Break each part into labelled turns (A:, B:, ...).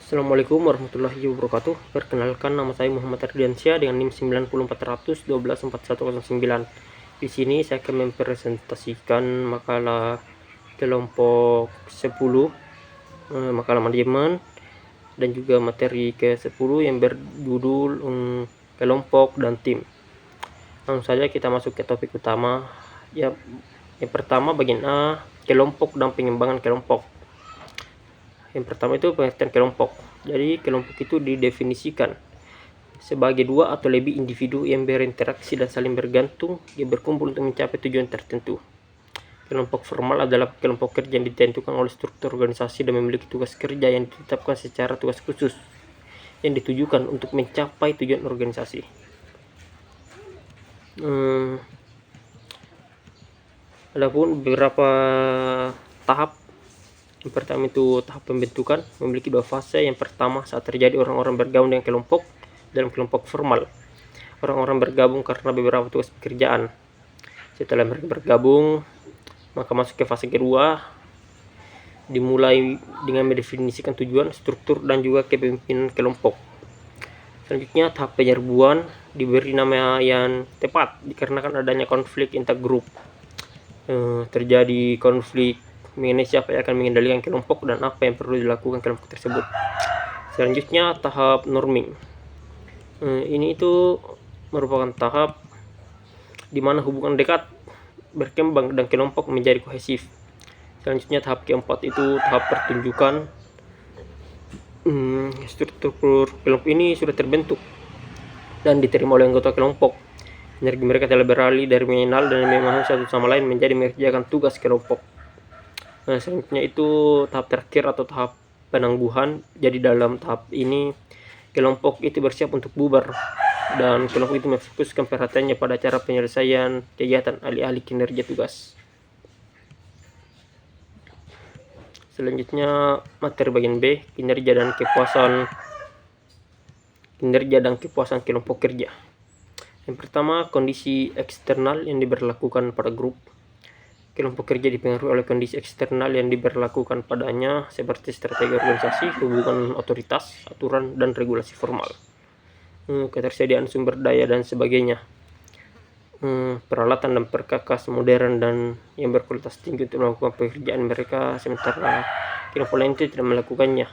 A: Assalamualaikum warahmatullahi wabarakatuh. Perkenalkan, nama saya Muhammad Ardiansyah dengan NIM 90400 124109. Di sini saya akan mempresentasikan makalah kelompok 10, makalah manajemen, dan juga materi ke-10 yang berjudul kelompok dan tim. Langsung saja kita masuk ke topik utama. Yang pertama, bagian A, kelompok dan pengembangan kelompok. Yang pertama itu pengertian kelompok. Jadi kelompok itu didefinisikan sebagai dua atau lebih individu yang berinteraksi dan saling bergantung yang berkumpul untuk mencapai tujuan tertentu. Kelompok formal adalah kelompok kerja yang ditentukan oleh struktur organisasi dan memiliki tugas kerja yang ditetapkan secara tugas khusus yang ditujukan untuk mencapai tujuan organisasi. Adapun beberapa tahap. Yang pertama itu tahap pembentukan, memiliki dua fase. Yang pertama, saat terjadi orang-orang bergabung dengan kelompok dalam kelompok formal. Orang-orang bergabung karena beberapa tugas pekerjaan. Setelah mereka bergabung, maka masuk ke fase kedua, dimulai dengan mendefinisikan tujuan, struktur, dan juga kepemimpinan kelompok. Selanjutnya, tahap penyerbuan, diberi nama yang tepat dikarenakan adanya konflik intergrup. Terjadi konflik mengenai siapa yang akan mengendalikan kelompok dan apa yang perlu dilakukan kelompok tersebut. Selanjutnya, tahap norming. Ini itu merupakan tahap di mana hubungan dekat berkembang dan kelompok menjadi kohesif. Selanjutnya, tahap keempat itu tahap pertunjukan. Struktur kelompok ini sudah terbentuk dan diterima oleh anggota kelompok. Energi mereka telah beralih dari mengenal dan memahami satu sama lain menjadi mengerjakan tugas kelompok. Selanjutnya itu tahap terakhir atau tahap penangguhan. Jadi dalam tahap ini kelompok itu bersiap untuk bubar dan kelompok itu memfokuskan perhatiannya pada cara penyelesaian kegiatan alih-alih kinerja tugas. Selanjutnya materi bagian B, kinerja dan kepuasan kelompok kerja. Yang pertama, kondisi eksternal yang diberlakukan pada grup. Kelompok kerja dipengaruhi oleh kondisi eksternal yang diberlakukan padanya seperti strategi organisasi, hubungan otoritas, aturan, dan regulasi formal, ketersediaan sumber daya dan sebagainya, peralatan dan perkakas modern dan yang berkualitas tinggi untuk melakukan pekerjaan mereka, sementara kelompok lain itu tidak melakukannya.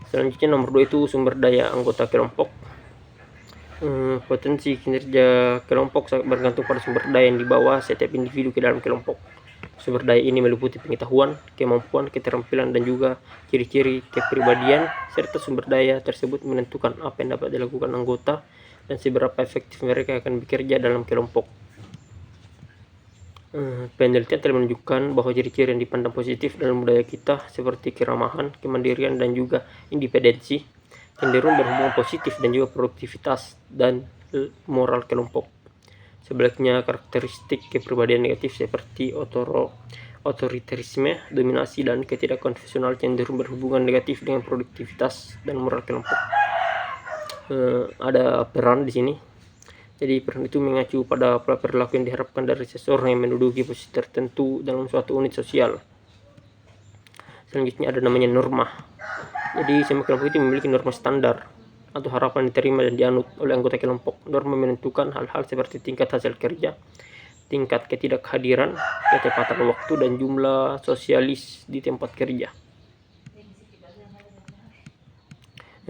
A: Selanjutnya nomor 2 itu sumber daya anggota kelompok. Potensi kinerja kelompok sangat bergantung pada sumber daya yang dibawa setiap individu ke dalam kelompok. Sumber daya ini meliputi pengetahuan, kemampuan, keterampilan, dan juga ciri-ciri kepribadian, serta sumber daya tersebut menentukan apa yang dapat dilakukan anggota dan seberapa efektif mereka akan bekerja dalam kelompok. Penelitian telah menunjukkan bahwa ciri-ciri yang dipandang positif dalam budaya kita seperti keramahan, kemandirian, dan juga independensi cenderung berhubungan positif dan juga produktivitas dan moral kelompok. Sebaliknya, karakteristik kepribadian negatif seperti otoritarisme, dominasi, dan ketidakkonvensional cenderung berhubungan negatif dengan produktivitas dan moral kelompok. Ada peran di sini. Jadi peran itu mengacu pada pola perilaku yang diharapkan dari seseorang yang menduduki posisi tertentu dalam suatu unit sosial. Selanjutnya ada namanya norma. Jadi semua kelompok itu memiliki norma standar atau harapan diterima dan dianut oleh anggota kelompok. Norma menentukan hal-hal seperti tingkat hasil kerja, tingkat ketidakhadiran, ketepatan waktu, dan jumlah sosialis di tempat kerja.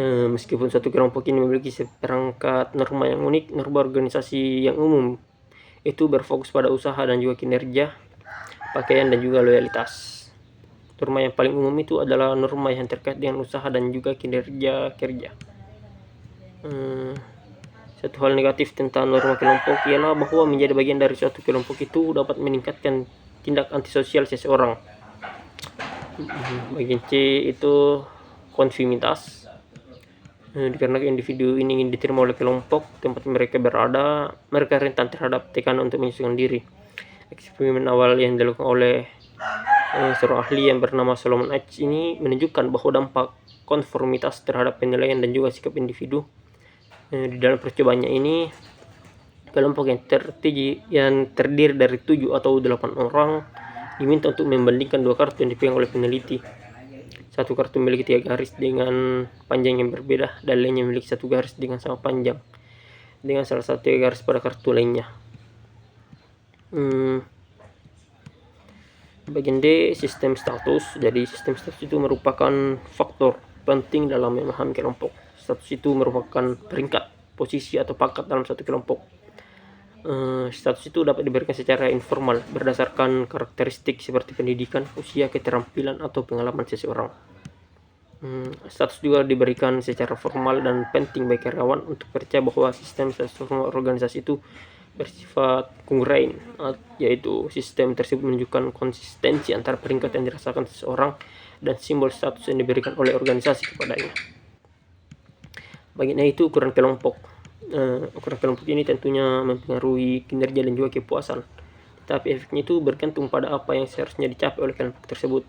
A: Meskipun suatu kelompok ini memiliki seperangkat norma yang unik, norma organisasi yang umum itu berfokus pada usaha dan juga kinerja, pakaian, dan juga loyalitas. Norma yang paling umum itu adalah norma yang terkait dengan usaha dan juga kinerja kerja. Satu hal negatif tentang norma kelompok ialah bahwa menjadi bagian dari suatu kelompok itu dapat meningkatkan tindak antisosial seseorang. Bagian C itu konformitas. Dikarenakan individu ini ingin diterima oleh kelompok tempat mereka berada, mereka rentan terhadap tekanan untuk menyesuaikan diri. Eksperimen awal yang dilakukan oleh seorang ahli yang bernama Solomon H. ini menunjukkan bahwa dampak konformitas terhadap penilaian dan juga sikap individu. Di dalam percobaannya ini, kelompok yang terdiri dari 7 atau 8 orang diminta untuk membandingkan dua kartu yang dipegang oleh peneliti. Satu kartu memiliki 3 garis dengan panjang yang berbeda, dan lainnya memiliki 1 garis dengan sama panjang, dengan salah satu garis pada kartu lainnya. Bagian D, sistem status. Jadi sistem status itu merupakan faktor penting dalam memahami kelompok. Status itu merupakan peringkat, posisi atau pangkat dalam satu kelompok. Status itu dapat diberikan secara informal berdasarkan karakteristik seperti pendidikan, usia, keterampilan, atau pengalaman seseorang. Status juga diberikan secara formal dan penting bagi karyawan untuk percaya bahwa sistem status organisasi itu bersifat kongruent, yaitu sistem tersebut menunjukkan konsistensi antara peringkat yang dirasakan seseorang dan simbol status yang diberikan oleh organisasi kepadanya. Bagian itu ukuran kelompok. Ukuran kelompok ini tentunya mempengaruhi kinerja dan juga kepuasan, tapi efeknya itu bergantung pada apa yang seharusnya dicapai oleh kelompok tersebut.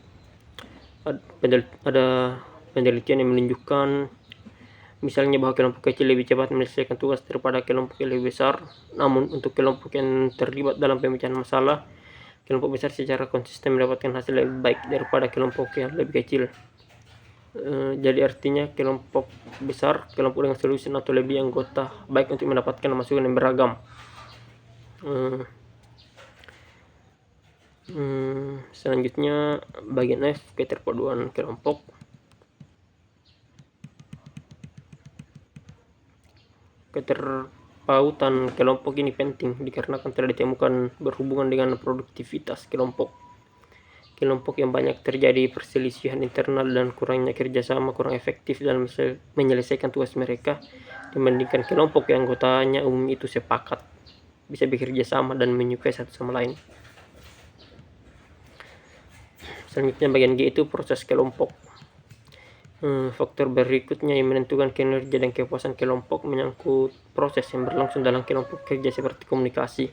A: Ada penelitian yang menunjukkan misalnya bahwa kelompok kecil lebih cepat menyelesaikan tugas daripada kelompok yang lebih besar. Namun untuk kelompok yang terlibat dalam pemecahan masalah, kelompok besar secara konsisten mendapatkan hasil lebih baik daripada kelompok yang lebih kecil. Jadi artinya kelompok besar, kelompok dengan solusi atau lebih anggota baik untuk mendapatkan masukan yang beragam. Selanjutnya bagian F, keterpaduan kelompok. Keterpautan kelompok ini penting dikarenakan telah ditemukan berhubungan dengan produktivitas kelompok. Kelompok yang banyak terjadi perselisihan internal dan kurangnya kerjasama kurang efektif dalam menyelesaikan tugas mereka dibandingkan kelompok yang anggotanya umum itu sepakat, bisa bekerja sama dan menyukai satu sama lain. Selanjutnya bagian G itu proses kelompok. Faktor berikutnya yang menentukan kinerja dan kepuasan kelompok menyangkut proses yang berlangsung dalam kelompok kerja seperti komunikasi,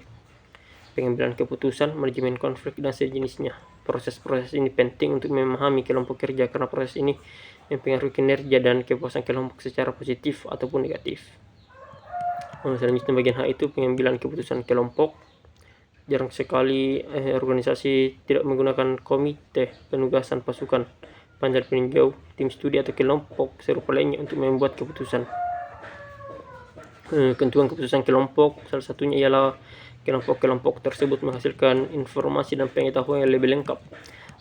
A: pengambilan keputusan, manajemen konflik, dan sejenisnya. Proses-proses ini penting untuk memahami kelompok kerja karena proses ini mempengaruhi kinerja dan kepuasan kelompok secara positif ataupun negatif. Selanjutnya bagian H itu pengambilan keputusan kelompok. Jarang sekali organisasi tidak menggunakan komite penugasan pasukan, panel peninjau, tim studi atau kelompok serupa lainnya untuk membuat keputusan. Ketentuan keputusan kelompok salah satunya ialah kelompok-kelompok tersebut menghasilkan informasi dan pengetahuan yang lebih lengkap.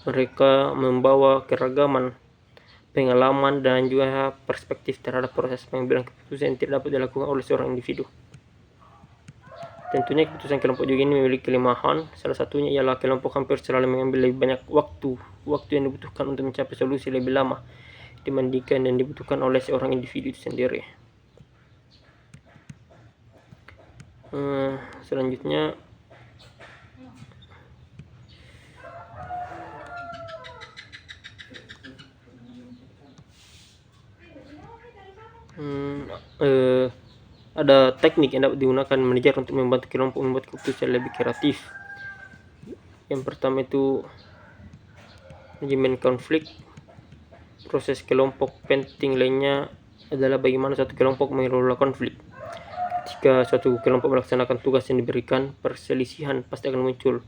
A: Mereka membawa keragaman pengalaman dan juga perspektif terhadap proses pengambilan keputusan yang tidak dapat dilakukan oleh seorang individu. Tentunya keputusan kelompok juga ini memiliki kelemahan. Salah satunya ialah kelompok hampir selalu mengambil lebih banyak waktu yang dibutuhkan untuk mencapai solusi lebih lama dibandingkan yang dibutuhkan oleh seorang individu itu sendiri. Selanjutnya ada teknik yang dapat digunakan manajer untuk membantu kelompok membuat keputusan lebih kreatif. Yang pertama itu manajemen konflik. Proses kelompok penting lainnya adalah bagaimana satu kelompok mengelola konflik. Jika suatu kelompok melaksanakan tugas yang diberikan, perselisihan pasti akan muncul.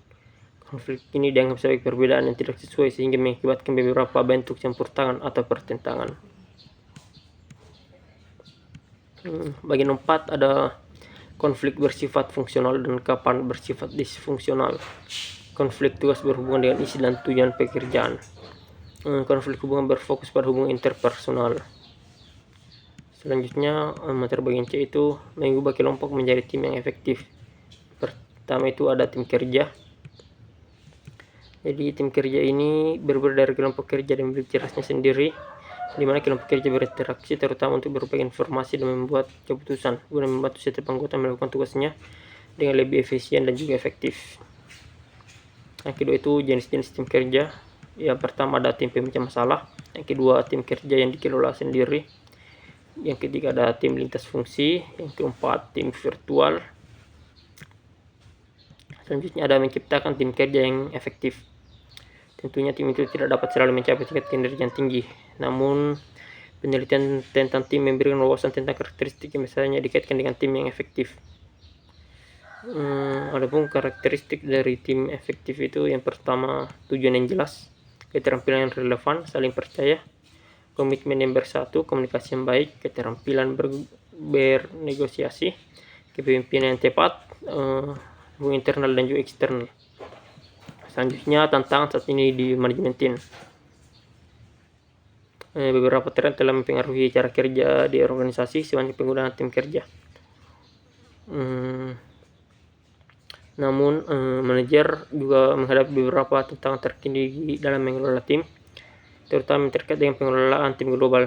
A: Konflik ini dianggap sebagai perbedaan yang tidak sesuai sehingga mengakibatkan beberapa bentuk campur tangan atau pertentangan. Bagian 4 ada konflik bersifat fungsional dan kapan bersifat disfungsional. Konflik tugas berhubungan dengan isi dan tujuan pekerjaan. Konflik hubungan berfokus pada hubungan interpersonal. Selanjutnya materi bagian C itu mengubah kelompok menjadi tim yang efektif. Pertama itu ada tim kerja. Jadi tim kerja ini berbeda dari kelompok kerja dan memiliki ciri khasnya sendiri, di mana kelompok kerja berinteraksi terutama untuk berbagi informasi dan membuat keputusan guna membantu setiap anggota melakukan tugasnya dengan lebih efisien dan juga efektif. Yang kedua itu jenis-jenis tim kerja. Yang pertama ada tim pemecah masalah, yang kedua tim kerja yang dikelola sendiri, yang ketiga ada tim lintas fungsi, yang keempat tim virtual. Selanjutnya ada menciptakan tim kerja yang efektif. Tentunya tim itu tidak dapat selalu mencapai tingkat kinerja yang tinggi, namun penelitian tentang tim memberikan wawasan tentang karakteristik yang misalnya dikaitkan dengan tim yang efektif. Adapun karakteristik dari tim efektif itu yang pertama tujuan yang jelas, keterampilan yang relevan, saling percaya, komitmen yang bersatu, komunikasi yang baik, keterampilan bernegosiasi, kepemimpinan yang tepat, internal dan juga eksternal. Selanjutnya tantangan saat ini di manajemen tim. Beberapa tren telah mempengaruhi cara kerja di organisasi sebanyak penggunaan tim kerja. Namun manajer juga menghadapi beberapa tantangan terkini dalam mengelola tim, terutama terkait dengan pengelolaan tim global,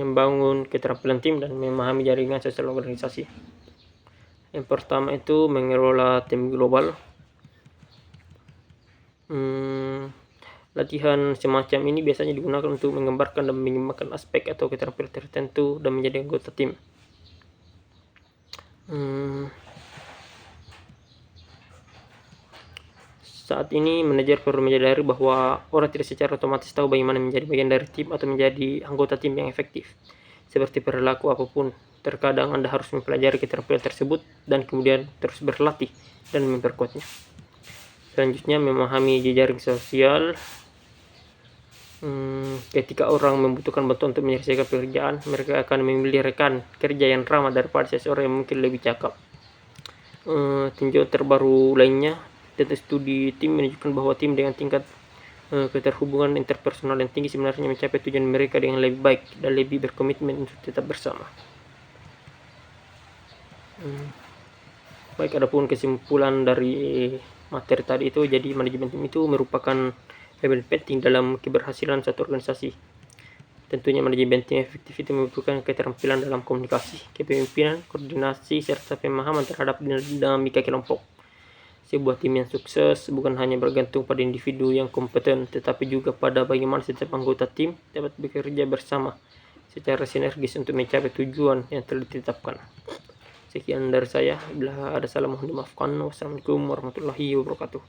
A: membangun keterampilan tim dan memahami jaringan sosial organisasi. Yang pertama itu mengelola tim global. Latihan semacam ini biasanya digunakan untuk menggambarkan dan mengembangkan aspek atau keterampilan tertentu dan menjadi anggota tim. Saat ini manajer perlu menyadari bahwa orang tidak secara otomatis tahu bagaimana menjadi bagian dari tim atau menjadi anggota tim yang efektif. Seperti perilaku apapun, terkadang Anda harus mempelajari keterampilan tersebut dan kemudian terus berlatih dan memperkuatnya. Selanjutnya, memahami jejaring sosial. Ketika orang membutuhkan bantuan untuk menyelesaikan pekerjaan, mereka akan memilih rekan kerja yang ramah daripada seseorang yang mungkin lebih cakap. Tinjauan terbaru lainnya, data studi tim menunjukkan bahwa tim dengan tingkat keterhubungan interpersonal yang tinggi sebenarnya mencapai tujuan mereka dengan lebih baik dan lebih berkomitmen untuk tetap bersama. Baik, adapun kesimpulan dari materi tadi itu, jadi manajemen tim itu merupakan elemen penting dalam keberhasilan suatu organisasi. Tentunya manajemen tim efektif itu membutuhkan keterampilan dalam komunikasi, kepemimpinan, koordinasi, serta pemahaman terhadap dinamika kelompok. Sebuah tim yang sukses bukan hanya bergantung pada individu yang kompeten, tetapi juga pada bagaimana setiap anggota tim dapat bekerja bersama secara sinergis untuk mencapai tujuan yang telah ditetapkan. Sekian dari saya. Bila ada salah mohon dimaafkan. Wassalamualaikum warahmatullahi wabarakatuh.